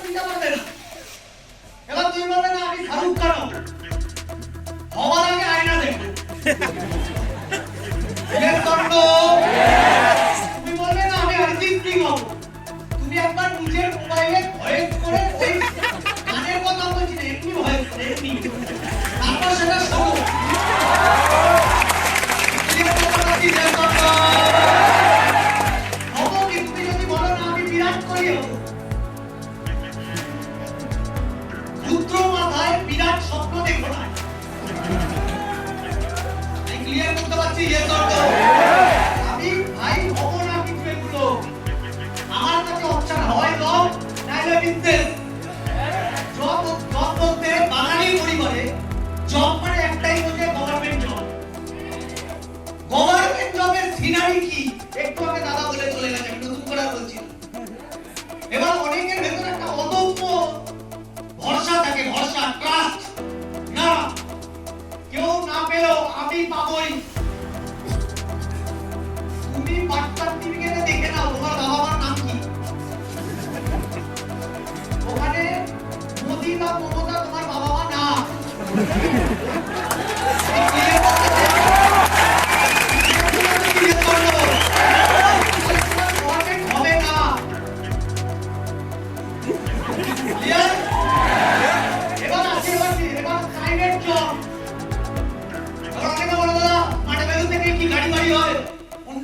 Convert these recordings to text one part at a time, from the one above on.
দিতে পারবে না। এবার তুমি বলবে না আমি শাহরুখ খান হওয়ার আগে আয়না দেখো। তুমি বলবে না আমি অরিজিৎ সিং হব। তুমি একবার নিজের মোবাইলে ভয়েস করে ওই গানের কথা বলছি না, এমনি ভয়েস করে এমনি, তারপর সেটা শোনো। হবো কি তুমি যদি বলো না আমি বিরাট কোহলি হব। ক্ষুদ্র মাথায় বিরাট স্বপ্ন দেখো না। আমি ক্লিয়ার করতে পারছি ইয়েস অর নো? আমি ভাই হব না কিছু এগুলো। আমার কাছে অপশন হয় জব নাইলে বিজনেস। জব বলতে বাঙালি পরিবারে জব মানে একটাই বোঝে গভর্নমেন্ট জব। গভর্নমেন্ট জবের সিনারি কি একটু আগে দাদা বলে চলে গেছে, আমি নতুন করে বলছি। এবার অনেকের ভেতরে একটা অদম্য ভরসা থাকে, ভরসা, ট্রাস্ট, না কেউ না পেলেও আমি পাবোই। তুমি বার্থ সার্টিফিকেটে দেখে নাও তোমার বাবা মার নাম কি। ওখানে মোদি বা মমতা তোমার বাবা মা না। হবে না। এবার আসি এবার প্রাইভেট জব। এবার অনেকে বলে দাদা মাঠে বেরু থেকে কি গাড়ি বাড়ি হয়?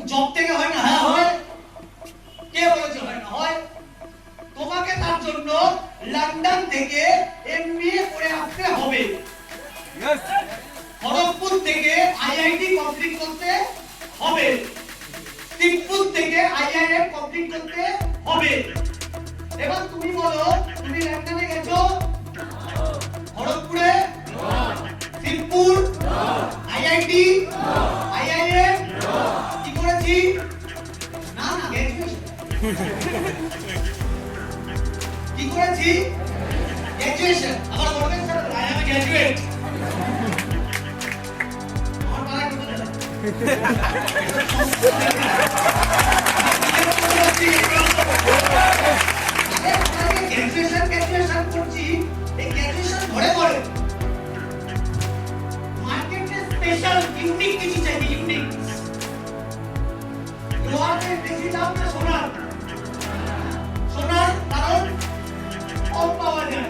জব থেকে হয় না? হ্যাঁ হয়। কে বলেছে হয় না? হয়। তোমাকে তার জন্য লন্ডন থেকে এমবিএ করে আসতে হবে। খড়গপুর থেকে আইআইটি কমপ্লিট করতে হবে। তিনপুর থেকে আইআইএম কমপ্লিট করতে হবে। এবার তুমি বলো তুমি লন্ডনে গেছো, খড়গপুরে, তিনপুর, আইআইটি, আইআইএম কি করেছি? না না গ্র্যাজুয়েশন। কি করেছি? গ্র্যাজুয়েশন। আবার বলবেন স্যার আই এম গ্র্যাজুয়েট। আমার পাড়ায় কত জানা? গ্র্যাজুয়েশন করছি, এই গ্র্যাজুয়েশন ঘরে ঘরে মার্কেটে স্পেশাল ইউনিক কিছু চাই, ইউনিক। লোহার বেশি দাম না সোনার? সোনার কারণ কম পাওয়া যায়।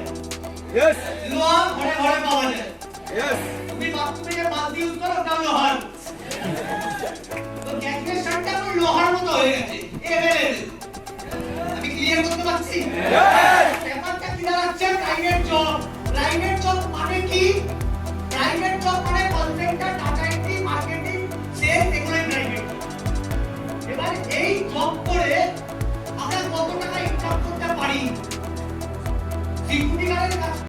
লোহা ঘরে ঘরে পাওয়া যায়। তুমি বাথরুমে যে বালতি ইউজ করো ওটা লোহার।